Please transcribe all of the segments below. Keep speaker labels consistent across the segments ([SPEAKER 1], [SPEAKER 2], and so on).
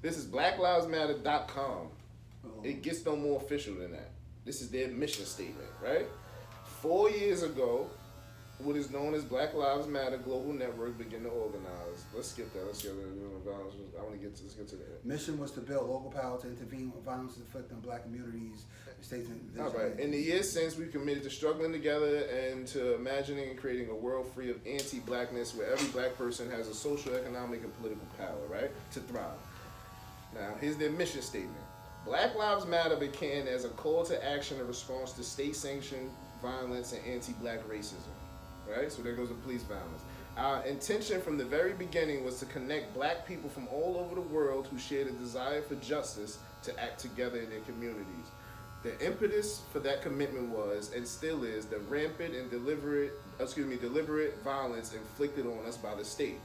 [SPEAKER 1] This is BlackLivesMatter.com.
[SPEAKER 2] Uh-oh.
[SPEAKER 1] It gets no more official than that. This is their mission statement, right? 4 years ago, what is known as Black Lives Matter Global Network began to organize. Let's skip that. Let's get violence. I want to get to. Let's get to that.
[SPEAKER 2] Mission was to build local power to intervene when violence is inflicted on black communities, states, and
[SPEAKER 1] All right. In the years since, we've committed to struggling together and to imagining and creating a world free of anti-blackness, where every black person has a social, economic, and political power, right, to thrive. Now, here's their mission statement. Black Lives Matter began as a call to action in response to state-sanctioned violence and anti-black racism. Right? So there goes the police violence. Our intention from the very beginning was to connect black people from all over the world who shared a desire for justice to act together in their communities. The impetus for that commitment was, and still is, the rampant and deliberate violence inflicted on us by the state.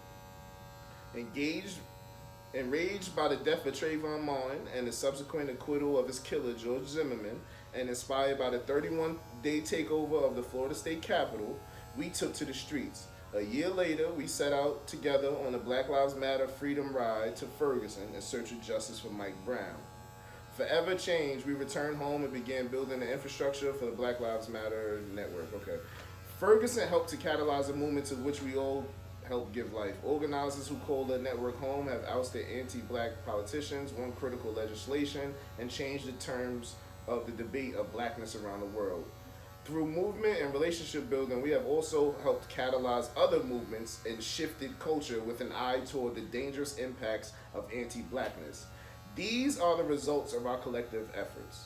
[SPEAKER 1] Enraged by the death of Trayvon Martin and the subsequent acquittal of his killer, George Zimmerman, and inspired by the 31-day takeover of the Florida State Capitol, we took to the streets. A year later, we set out together on the Black Lives Matter Freedom Ride to Ferguson in search of justice for Mike Brown. Forever changed, we returned home and began building the infrastructure for the Black Lives Matter network. Okay. Ferguson helped to catalyze a movement to which we all helped give life. Organizers who call the network home have ousted anti-black politicians, won critical legislation, and changed the terms of the debate of blackness around the world. Through movement and relationship building, we have also helped catalyze other movements and shifted culture with an eye toward the dangerous impacts of anti-blackness. These are the results of our collective efforts.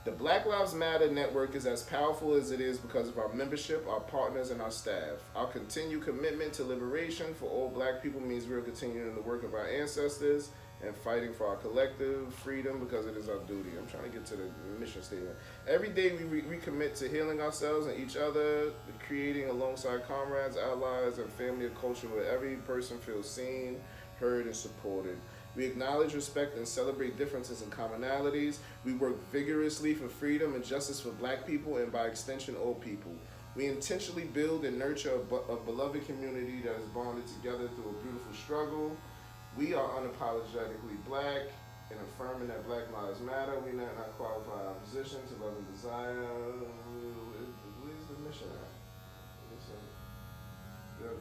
[SPEAKER 1] The Black Lives Matter network is as powerful as it is because of our membership, our partners, and our staff. Our continued commitment to liberation for all black people means we are continuing the work of our ancestors and fighting for our collective freedom because it is our duty. I'm trying to get to the mission statement. Every day we recommit to healing ourselves and each other, creating alongside comrades, allies, and family a culture where every person feels seen, heard, and supported. We acknowledge, respect, and celebrate differences and commonalities. We work vigorously for freedom and justice for black people and by extension all people. We intentionally build and nurture a beloved community that is bonded together through a beautiful struggle. We are unapologetically black and affirming that Black Lives Matter. We not qualify our position to love and desire. Where's the mission at?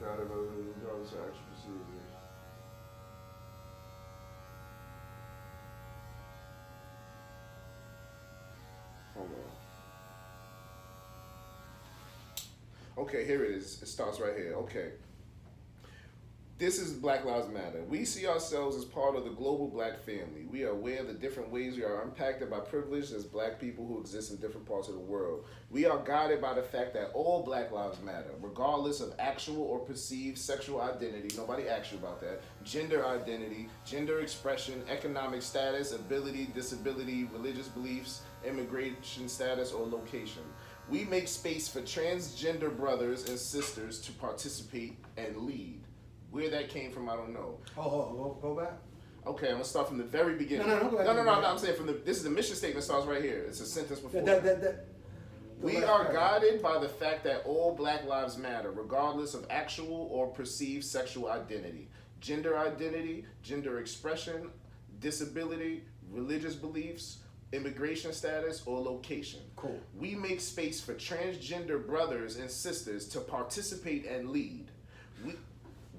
[SPEAKER 1] Got it, regardless of actual procedure. Hold on. Okay, here it is. It starts right here. Okay. This is Black Lives Matter. We see ourselves as part of the global black family. We are aware of the different ways we are impacted by privilege as black people who exist in different parts of the world. We are guided by the fact that all black lives matter, regardless of actual or perceived sexual identity. Nobody asked you about that. Gender identity, gender expression, economic status, ability, disability, religious beliefs, immigration status, or location. We make space for transgender brothers and sisters to participate and lead. Where that came from, I don't know.
[SPEAKER 2] Go back.
[SPEAKER 1] Okay, I'm gonna start from the very beginning.
[SPEAKER 2] No, go ahead.
[SPEAKER 1] No. I'm saying this is the mission statement starts right here. It's a sentence before. We
[SPEAKER 2] last
[SPEAKER 1] are
[SPEAKER 2] paragraph.
[SPEAKER 1] guided by the fact that all black lives matter, regardless of actual or perceived sexual identity, gender expression, disability, religious beliefs, immigration status, or location.
[SPEAKER 2] Cool.
[SPEAKER 1] We make space for transgender brothers and sisters to participate and lead.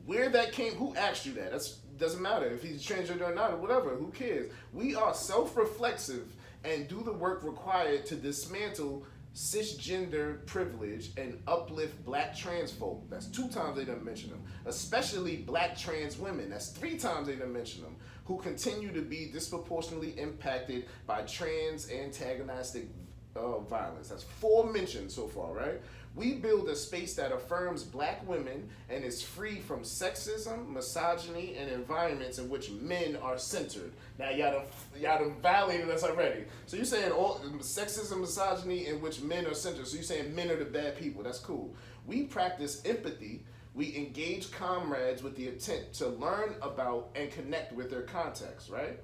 [SPEAKER 1] Where that came, who asked you that? That doesn't matter if he's transgender or not or whatever, who cares? We are self-reflexive and do the work required to dismantle cisgender privilege and uplift black trans folk. That's 2 times they done mention them. Especially black trans women. That's 3 times they done mention them. Who continue to be disproportionately impacted by trans antagonistic violence. That's 4 mentions so far, right? We build a space that affirms black women and is free from sexism, misogyny, and environments in which men are centered. Now, y'all done violated us already. So you're saying all sexism, misogyny, in which men are centered. So you're saying men are the bad people. That's cool. We practice empathy. We engage comrades with the intent to learn about and connect with their context, right?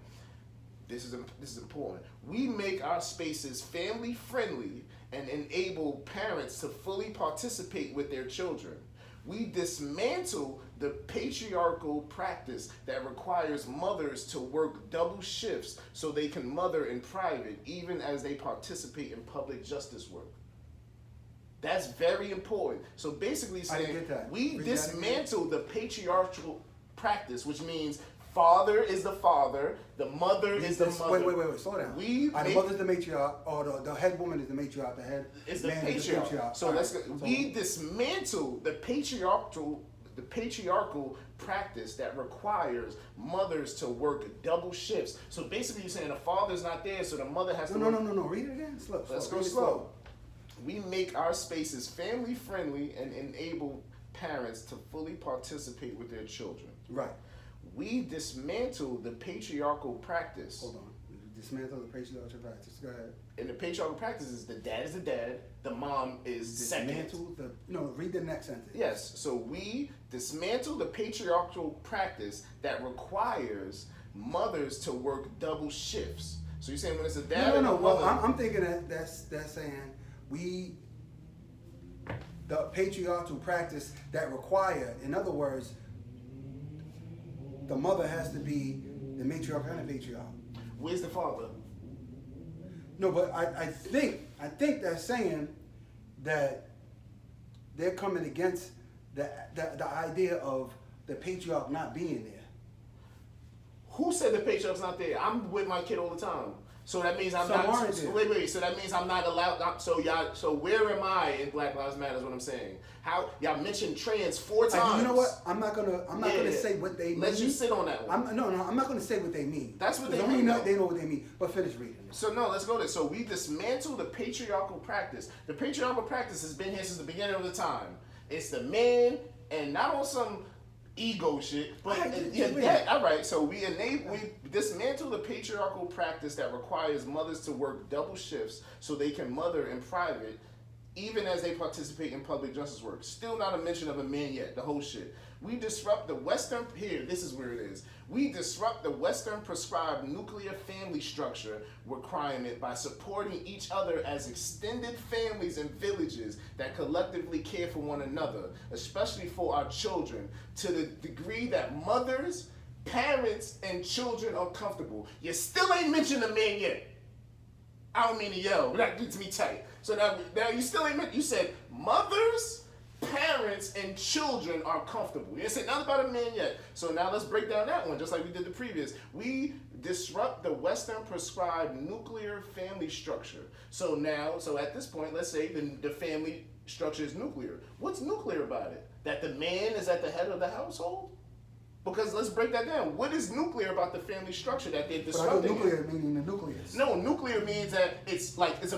[SPEAKER 1] This is important. We make our spaces family friendly and enable parents to fully participate with their children. We dismantle the patriarchal practice that requires mothers to work double shifts so they can mother in private, even as they participate in public justice work. That's very important. So basically
[SPEAKER 2] I didn't
[SPEAKER 1] saying
[SPEAKER 2] get that.
[SPEAKER 1] we
[SPEAKER 2] Read that
[SPEAKER 1] dismantle the patriarchal practice, which means father is the father, the mother is the mother.
[SPEAKER 2] Wait, slow down.
[SPEAKER 1] We
[SPEAKER 2] the
[SPEAKER 1] make-
[SPEAKER 2] mother's the matriarch, or the head woman is the matriarch, the head
[SPEAKER 1] It's the
[SPEAKER 2] man is the
[SPEAKER 1] patriarch.
[SPEAKER 2] patriarch.
[SPEAKER 1] So
[SPEAKER 2] All
[SPEAKER 1] let's
[SPEAKER 2] right.
[SPEAKER 1] go.
[SPEAKER 2] So-
[SPEAKER 1] We dismantle the patriarchal practice that requires mothers to work double shifts. So basically, you're saying the father's not there, so the mother has to.
[SPEAKER 2] No,
[SPEAKER 1] work.
[SPEAKER 2] no. Read it again. Slow.
[SPEAKER 1] Let's go
[SPEAKER 2] Read it
[SPEAKER 1] slow. We make our spaces family friendly and enable parents to fully participate with their children.
[SPEAKER 2] Right.
[SPEAKER 1] We dismantle the patriarchal practice.
[SPEAKER 2] Hold on. Dismantle the patriarchal practice. Go ahead.
[SPEAKER 1] And the patriarchal practice is the dad is the dad, the mom is second.
[SPEAKER 2] Dismantle the. No, read the next sentence.
[SPEAKER 1] Yes, so we dismantle the patriarchal practice that requires mothers to work double shifts. So you're saying when it's a dad and a
[SPEAKER 2] Well,
[SPEAKER 1] mother,
[SPEAKER 2] I'm thinking that's saying the patriarchal practice that require, in other words, the mother has to be the matriarch and the patriarch.
[SPEAKER 1] where's the father?
[SPEAKER 2] No, but I think they're saying that they're coming against the idea of the patriarch not being there.
[SPEAKER 1] Who said the patriarch's not there? I'm with my kid all the time. So that means I'm
[SPEAKER 2] Some
[SPEAKER 1] not.
[SPEAKER 2] aren't there.
[SPEAKER 1] Wait. So that means I'm not allowed. So where am I in Black Lives Matter? Is what I'm saying. How y'all mentioned trans 4 times?
[SPEAKER 2] You know what? I'm not gonna say what they mean.
[SPEAKER 1] Let you sit on that one.
[SPEAKER 2] I'm not gonna say what they mean.
[SPEAKER 1] That's what they
[SPEAKER 2] 'Cause only
[SPEAKER 1] mean,
[SPEAKER 2] know-
[SPEAKER 1] though.
[SPEAKER 2] They know what they mean. But finish reading.
[SPEAKER 1] So no, let's go there. So we dismantle the patriarchal practice. The patriarchal practice has been here since the beginning of the time. It's the man, and not on some ego shit, but all right. So we dismantle the patriarchal practice that requires mothers to work double shifts so they can mother in private, even as they participate in public justice work. Still not a mention of a man yet. The whole shit. We disrupt the Western. Here, this is where it is. We disrupt the Western prescribed nuclear family structure requirement by supporting each other as extended families and villages that collectively care for one another, especially for our children, to the degree that mothers, parents, and children are comfortable. You still ain't mentioned a man yet. I don't mean to yell, but that gets me tight. So now you still ain't mentioned. You said mothers, parents, and children are comfortable. You didn't say nothing about a man yet. So now let's break down that one, just like we did the previous. We disrupt the Western prescribed nuclear family structure. So at this point, let's say the family structure is nuclear. What's nuclear about it? That the man is at the head of the household? Because let's break that down. What is nuclear about the family structure that they're
[SPEAKER 2] But I know
[SPEAKER 1] disrupting?
[SPEAKER 2] nuclear meaning the nucleus.
[SPEAKER 1] No, nuclear means that it's bad. It's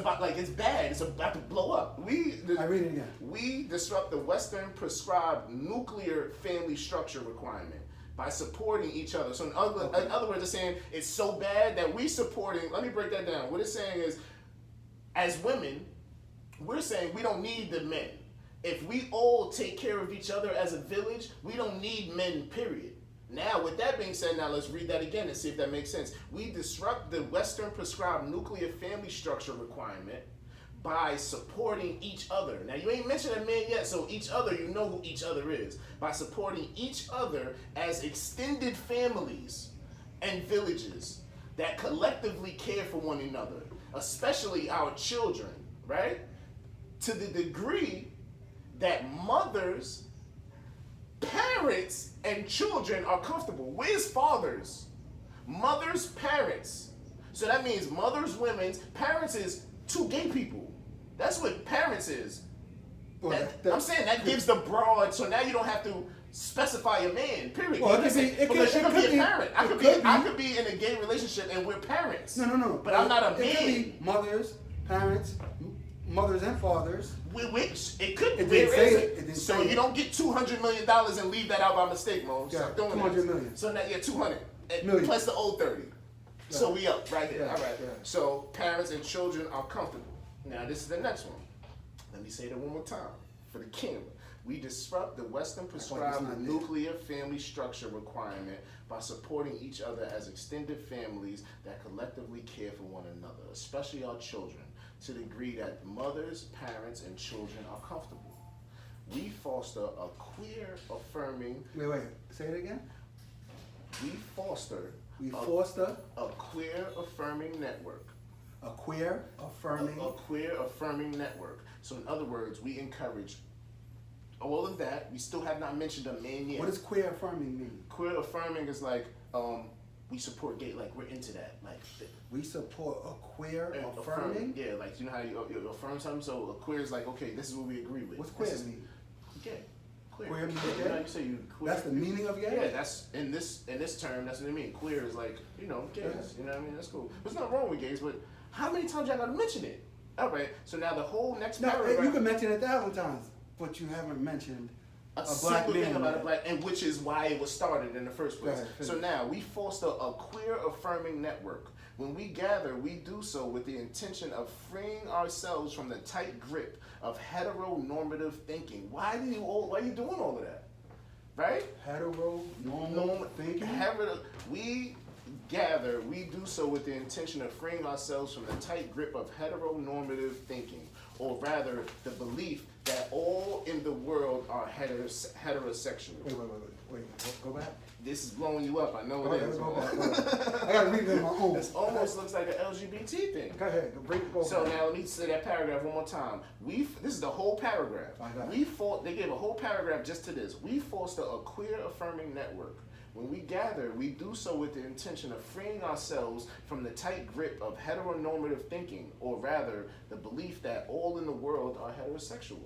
[SPEAKER 1] about to blow up.
[SPEAKER 2] I read it again.
[SPEAKER 1] We disrupt the Western prescribed nuclear family structure requirement by supporting each other. So in other words, it's saying it's so bad that we supporting. Let me break that down. What it's saying is, as women, we're saying we don't need the men. If we all take care of each other as a village, we don't need men, period. Now, with that being said, now let's read that again and see if that makes sense. We disrupt the Western prescribed nuclear family structure requirement by supporting each other. Now, you ain't mentioned a man yet, so each other, you know who each other is. By supporting each other as extended families and villages that collectively care for one another, especially our children, right? To the degree that mothers, parents, and children are comfortable. Where's fathers? Mothers, parents. So that means mothers, women's, parents is 2 gay people. That's what parents is.
[SPEAKER 2] Well,
[SPEAKER 1] I'm saying that gives the broad, so now you don't have to specify a man, period.
[SPEAKER 2] Well,
[SPEAKER 1] Because you could be a parent. I could be in a gay relationship and we're parents.
[SPEAKER 2] No.
[SPEAKER 1] But I'm not a
[SPEAKER 2] It could
[SPEAKER 1] man.
[SPEAKER 2] be mothers, parents, mothers and fathers.
[SPEAKER 1] Which it could.
[SPEAKER 2] It
[SPEAKER 1] Where
[SPEAKER 2] didn't say
[SPEAKER 1] is
[SPEAKER 2] it.
[SPEAKER 1] it?
[SPEAKER 2] It didn't
[SPEAKER 1] So
[SPEAKER 2] say
[SPEAKER 1] you
[SPEAKER 2] it.
[SPEAKER 1] don't get $200 million and leave that out by mistake, Mo.
[SPEAKER 2] Yeah,
[SPEAKER 1] Stop doing
[SPEAKER 2] 200
[SPEAKER 1] that.
[SPEAKER 2] million.
[SPEAKER 1] So now 200
[SPEAKER 2] Million.
[SPEAKER 1] plus the old 30. So we up right here.
[SPEAKER 2] Yeah,
[SPEAKER 1] All right.
[SPEAKER 2] yeah.
[SPEAKER 1] So parents and children are comfortable. Now this is the next one. Let me say that one more time for the camera. We disrupt the Western prescribed
[SPEAKER 2] not there.
[SPEAKER 1] nuclear family structure requirement by supporting each other as extended families that collectively care for one another, especially our children, to the degree that mothers, parents, and children are comfortable. We foster a queer affirming.
[SPEAKER 2] Wait, say it again.
[SPEAKER 1] We foster.
[SPEAKER 2] We foster
[SPEAKER 1] a queer affirming network.
[SPEAKER 2] a queer affirming.
[SPEAKER 1] A queer affirming network. So in other words, we encourage all of that. We still have not mentioned a man yet.
[SPEAKER 2] What does queer affirming mean?
[SPEAKER 1] Queer affirming is like we support gay, like we're into that, like
[SPEAKER 2] We support a queer
[SPEAKER 1] and
[SPEAKER 2] affirming.
[SPEAKER 1] Yeah, like you know how you affirm something. So a queer is like, okay, this is what we agree with.
[SPEAKER 2] What's queer
[SPEAKER 1] This is
[SPEAKER 2] mean?
[SPEAKER 1] Gay.
[SPEAKER 2] Queer means
[SPEAKER 1] You
[SPEAKER 2] gay?
[SPEAKER 1] know, you say you queer.
[SPEAKER 2] That's the meaning of gay?
[SPEAKER 1] Yeah, that's in this term. That's what I mean. Queer is like gays.
[SPEAKER 2] Yeah.
[SPEAKER 1] You know what I mean? That's cool. There's nothing wrong with gays, but how many times y'all gotta mention it? All right. So now the whole next
[SPEAKER 2] No,
[SPEAKER 1] paragraph.
[SPEAKER 2] you can mention it 1,000 times, but you haven't mentioned
[SPEAKER 1] a
[SPEAKER 2] black
[SPEAKER 1] simple thing
[SPEAKER 2] man
[SPEAKER 1] about a
[SPEAKER 2] yet.
[SPEAKER 1] black, and which is why it was started in the first place.
[SPEAKER 2] Right,
[SPEAKER 1] So now we foster a queer affirming network. When we gather, we do so with the intention of freeing ourselves from the tight grip of heteronormative thinking. Why are you doing all of that? Right?
[SPEAKER 2] Heteronormal thinking.
[SPEAKER 1] We gather, we do so with the intention of freeing ourselves from the tight grip of heteronormative thinking, or rather, the belief that all in the world are heterosexual.
[SPEAKER 2] Wait, go back.
[SPEAKER 1] This is blowing you up, I know
[SPEAKER 2] Go
[SPEAKER 1] it
[SPEAKER 2] ahead,
[SPEAKER 1] is.
[SPEAKER 2] go
[SPEAKER 1] man.
[SPEAKER 2] back. I gotta read it on my own.
[SPEAKER 1] This almost looks like an LGBT thing.
[SPEAKER 2] Go ahead, go
[SPEAKER 1] So
[SPEAKER 2] back.
[SPEAKER 1] now let me say that paragraph one more time. This is the whole paragraph.
[SPEAKER 2] I got it.
[SPEAKER 1] They gave a whole paragraph just to this. We foster a queer affirming network. When we gather, we do so with the intention of freeing ourselves from the tight grip of heteronormative thinking, or rather, the belief that all in the world are heterosexual.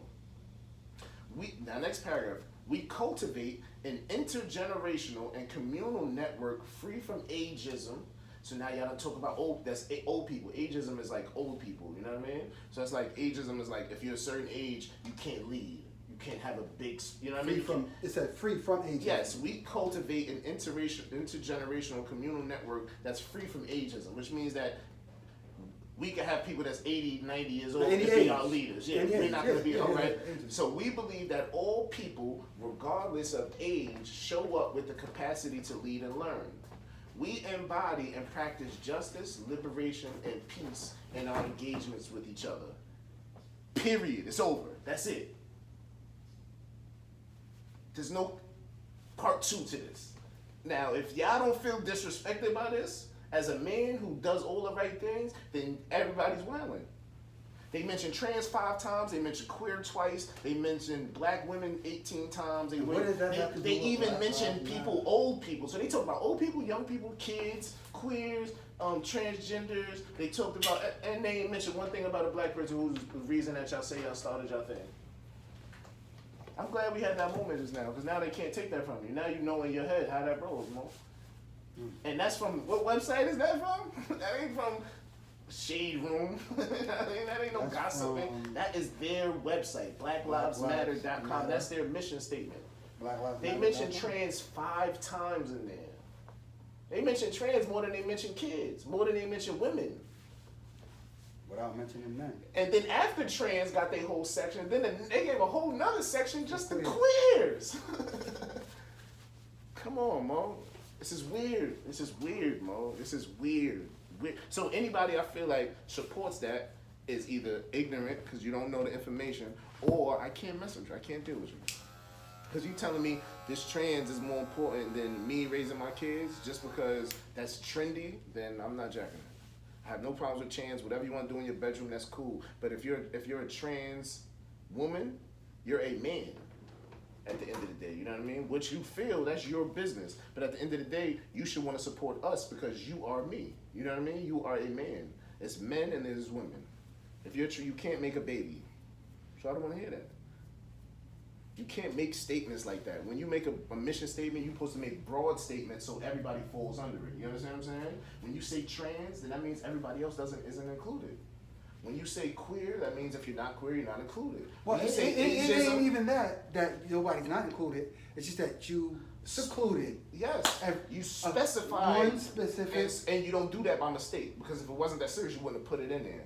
[SPEAKER 1] Now next paragraph. We cultivate an intergenerational and communal network free from ageism. So now y'all talk about old people. Ageism is like old people, you know what I mean? So it's like ageism is like if you're a certain age, you can't lead. You can't have a big, you know what I mean?
[SPEAKER 2] It said free from ageism.
[SPEAKER 1] Yes, we cultivate an intergenerational communal network that's free from ageism, which means that we can have people that's 80, 90 years old and be our leaders. Yeah, we're not going to be, all right? So we believe that all people, regardless of age, show up with the capacity to lead and learn. We embody and practice justice, liberation, and peace in our engagements with each other. Period. It's over. That's it. There's no part 2 to this. Now, if y'all don't feel disrespected by this, as a man who does all the right things, then everybody's wilding. They mentioned trans 5 times, they mentioned queer twice, they mentioned black women 18 times.
[SPEAKER 2] What does that have to do
[SPEAKER 1] They
[SPEAKER 2] with
[SPEAKER 1] even
[SPEAKER 2] Black
[SPEAKER 1] mentioned
[SPEAKER 2] Lives
[SPEAKER 1] people,
[SPEAKER 2] Matter?
[SPEAKER 1] old people. So they talk about old people, young people, kids, queers, transgenders. They talked about, and they mentioned one thing about a black person who's the reason that y'all say y'all started y'all thing. I'm glad we had that moment just now, because now they can't take that from you. Now you know in your head how that rolls, Mo. And that's from, what website is that from? That ain't from Shade Room. that ain't no
[SPEAKER 2] That's
[SPEAKER 1] gossiping.
[SPEAKER 2] from-
[SPEAKER 1] That is their website, blacklivesmatter.com.
[SPEAKER 2] Matter.
[SPEAKER 1] That's their mission statement.
[SPEAKER 2] Black Lives
[SPEAKER 1] They
[SPEAKER 2] Matter.
[SPEAKER 1] mentioned trans 5 times in there. They mentioned trans more than they mentioned kids, more than they mentioned women.
[SPEAKER 2] Without mentioning men.
[SPEAKER 1] And then after trans got their whole section, then they gave a whole nother section just to
[SPEAKER 2] Queer.
[SPEAKER 1] queers. Come on, Mo. This is weird. This is weird, Mo. This is weird. So anybody I feel like supports that is either ignorant because you don't know the information, or I can't mess with you. I can't deal with you. Because you telling me this trans is more important than me raising my kids just because that's trendy, then I'm not jacking it. I have no problems with trans. Whatever you want to do in your bedroom, that's cool. But if you're a trans woman, you're a man. At the end of the day, you know what I mean? What you feel, that's your business. But at the end of the day, you should want to support us because you are me. You know what I mean? You are a man. It's men and there's women. If you're you can't make a baby. So I don't want to hear that. You can't make statements like that. When you make a mission statement, you're supposed to make broad statements so everybody falls under it. You understand what I'm saying? When you say trans, then that means everybody else isn't included. When you say queer, that means if you're not queer, you're not included.
[SPEAKER 2] Well,
[SPEAKER 1] When you
[SPEAKER 2] it
[SPEAKER 1] say
[SPEAKER 2] ain't even that nobody's not included. It's just that you secluded.
[SPEAKER 1] yes,
[SPEAKER 2] And
[SPEAKER 1] you
[SPEAKER 2] a-
[SPEAKER 1] specify
[SPEAKER 2] one specific.
[SPEAKER 1] and you don't do that by mistake, because if it wasn't that serious, you wouldn't have put it in there.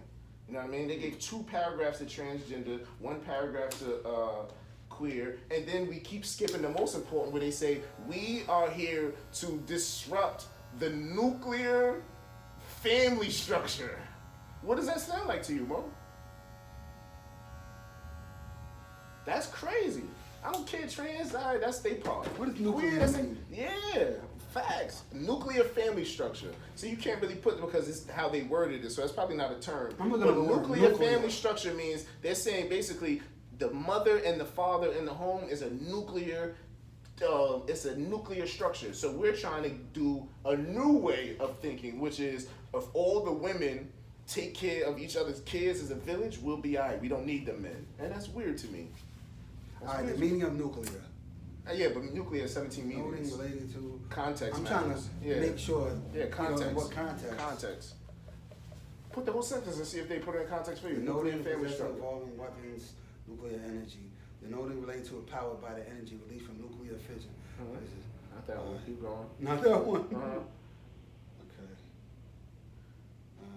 [SPEAKER 1] You know what I mean? They gave 2 paragraphs to transgender, 1 paragraph to queer, and then we keep skipping the most important where they say, we are here to disrupt the nuclear family structure. What does that sound like to you, Mo? That's crazy. I don't care trans, all right, that's their part.
[SPEAKER 2] What does nuclear
[SPEAKER 1] Queer, that's
[SPEAKER 2] mean?
[SPEAKER 1] yeah, facts. Nuclear family structure. So you can't really put because it's how they worded it, so that's probably not a term.
[SPEAKER 2] I'm looking
[SPEAKER 1] But
[SPEAKER 2] at the word
[SPEAKER 1] nuclear
[SPEAKER 2] nuclear.
[SPEAKER 1] family structure means they're saying basically the mother and the father in the home is a nuclear it's a nuclear structure. So we're trying to do a new way of thinking, which is if all the women take care of each other's kids as a village, we'll be all right. We don't need the men. And that's weird to me. That's
[SPEAKER 2] All right,
[SPEAKER 1] weird
[SPEAKER 2] the
[SPEAKER 1] to me.
[SPEAKER 2] meaning of nuclear.
[SPEAKER 1] Yeah, but nuclear has 17
[SPEAKER 2] Noting
[SPEAKER 1] meanings.
[SPEAKER 2] related to
[SPEAKER 1] Context
[SPEAKER 2] I'm trying
[SPEAKER 1] matters.
[SPEAKER 2] to
[SPEAKER 1] Yeah.
[SPEAKER 2] make sure.
[SPEAKER 1] Yeah, context.
[SPEAKER 2] You know, what context?
[SPEAKER 1] Context. Put the whole sentence and see if they put it in context for you.
[SPEAKER 2] Denoting
[SPEAKER 1] Nuclear family
[SPEAKER 2] possession
[SPEAKER 1] structure.
[SPEAKER 2] involving weapons, nuclear energy. Denoting related to a powered by the energy released from nuclear fission.
[SPEAKER 1] Mhm.
[SPEAKER 2] What is it?
[SPEAKER 1] Not that one. Keep going.
[SPEAKER 2] Not that one.
[SPEAKER 1] Uh-huh.
[SPEAKER 2] Okay.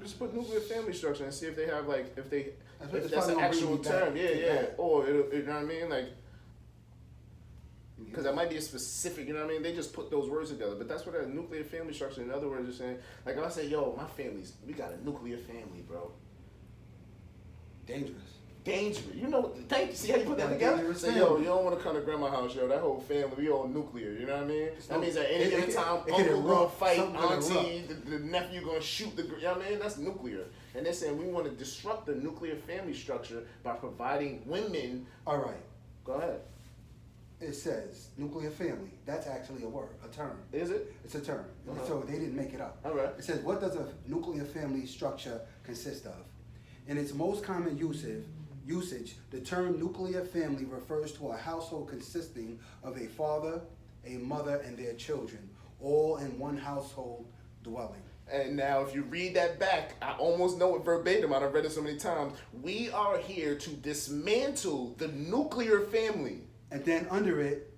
[SPEAKER 1] Just put nuclear family structure and see if they have like if they
[SPEAKER 2] That's
[SPEAKER 1] if
[SPEAKER 2] what-
[SPEAKER 1] that's an
[SPEAKER 2] probably gonna
[SPEAKER 1] actual
[SPEAKER 2] bring me back
[SPEAKER 1] term. Yeah,
[SPEAKER 2] to
[SPEAKER 1] yeah.
[SPEAKER 2] that.
[SPEAKER 1] Or you know what I mean? Like because that might be a specific. You know what I mean? They just put those words together. But that's what a nuclear family structure. In other words, you're saying like if I say, yo, my family's we got a nuclear family, bro.
[SPEAKER 2] Dangerous.
[SPEAKER 1] Dangerous. You know, thank you. See how you put that
[SPEAKER 2] Like
[SPEAKER 1] together?
[SPEAKER 2] dangerous
[SPEAKER 1] Say, yo,
[SPEAKER 2] family.
[SPEAKER 1] you don't want to come to grandma's house, yo. That whole family, we all nuclear. You know what I mean? That
[SPEAKER 2] So,
[SPEAKER 1] means at any
[SPEAKER 2] it-
[SPEAKER 1] given
[SPEAKER 2] it-
[SPEAKER 1] time,
[SPEAKER 2] it could
[SPEAKER 1] uncle gonna
[SPEAKER 2] erupt,
[SPEAKER 1] fight,
[SPEAKER 2] something could
[SPEAKER 1] auntie, the nephew gonna shoot the. You know what I mean? That's nuclear. And they're saying we want to disrupt the nuclear family structure by providing women.
[SPEAKER 2] All right.
[SPEAKER 1] Go ahead.
[SPEAKER 2] It says nuclear family. That's actually a word, a term.
[SPEAKER 1] Is it?
[SPEAKER 2] It's a term.
[SPEAKER 1] Uh-huh.
[SPEAKER 2] So they didn't make it up.
[SPEAKER 1] All right.
[SPEAKER 2] It says, what does a nuclear family structure consist of? In its most common usage, the term nuclear family refers to a household consisting of a father, a mother, and their children, all in one household dwelling.
[SPEAKER 1] And now, if you read that back, I almost know it verbatim. I've read it so many times. We are here to dismantle the nuclear family.
[SPEAKER 2] And then under it,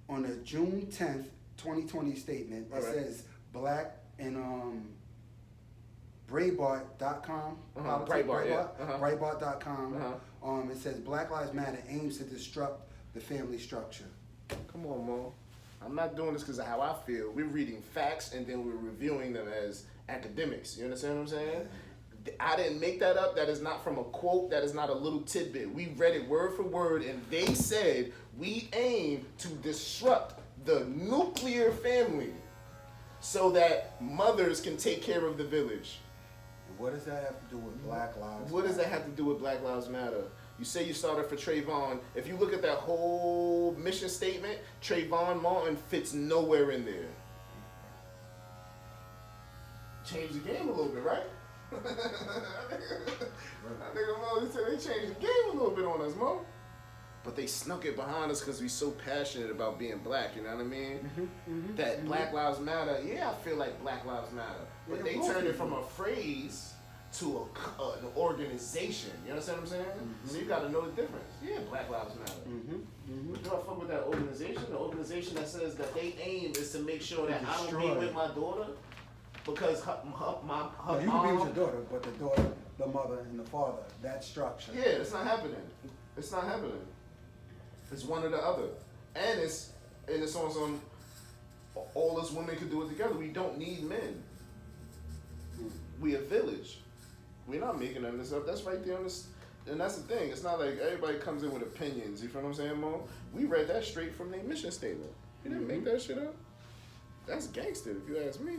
[SPEAKER 2] on the June 10th, 2020 statement, it
[SPEAKER 1] All right.
[SPEAKER 2] says black and Breitbart.com.
[SPEAKER 1] Uh-huh, Breitbart, yeah. Uh-huh.
[SPEAKER 2] Breitbart.com.
[SPEAKER 1] Uh-huh.
[SPEAKER 2] It says Black Lives Matter aims to disrupt the family structure.
[SPEAKER 1] Come on, Mo. I'm not doing this because of how I feel. We're reading facts and then we're reviewing them as academics. You understand what I'm saying? I didn't make that up. That is not from a quote. That is not a little tidbit. We read it word for word, and they said we aim to disrupt the nuclear family so that mothers can take care of the village.
[SPEAKER 2] And what does that have to do with Black Lives
[SPEAKER 1] What does that
[SPEAKER 2] Matter?
[SPEAKER 1] have to do with Black Lives Matter? You say you started for Trayvon. If you look at that whole mission statement, Trayvon Martin fits nowhere in there. Change the game a little bit, right? I think Mo said they changed the game a little bit on us, Mo. But they snuck it behind us because we're so passionate about being black, you know what I mean? That Black Lives Matter, yeah, I feel like Black Lives Matter. But
[SPEAKER 2] Yeah,
[SPEAKER 1] they
[SPEAKER 2] both
[SPEAKER 1] turned it
[SPEAKER 2] people.
[SPEAKER 1] from a phrase to an organization. You understand what I'm saying? So you got to know the difference. Yeah, Black Lives Matter. But do I fuck with that organization? The organization that says that they aim is to make sure that I don't
[SPEAKER 2] Destroy.
[SPEAKER 1] be with my daughter because her
[SPEAKER 2] No,
[SPEAKER 1] mom.
[SPEAKER 2] you can be with your daughter, but the daughter, the mother, and the father, that structure.
[SPEAKER 1] Yeah, it's not happening. It's not happening. It's one or the other, and it's on some. All us women could do it together. We don't need men. We a village. We're not making none of this up. That's right there on this. And that's the thing. It's not like everybody comes in with opinions. You feel what I'm saying, Mo? We read that straight from their mission statement. We didn't make that shit up. That's gangster, if you ask me.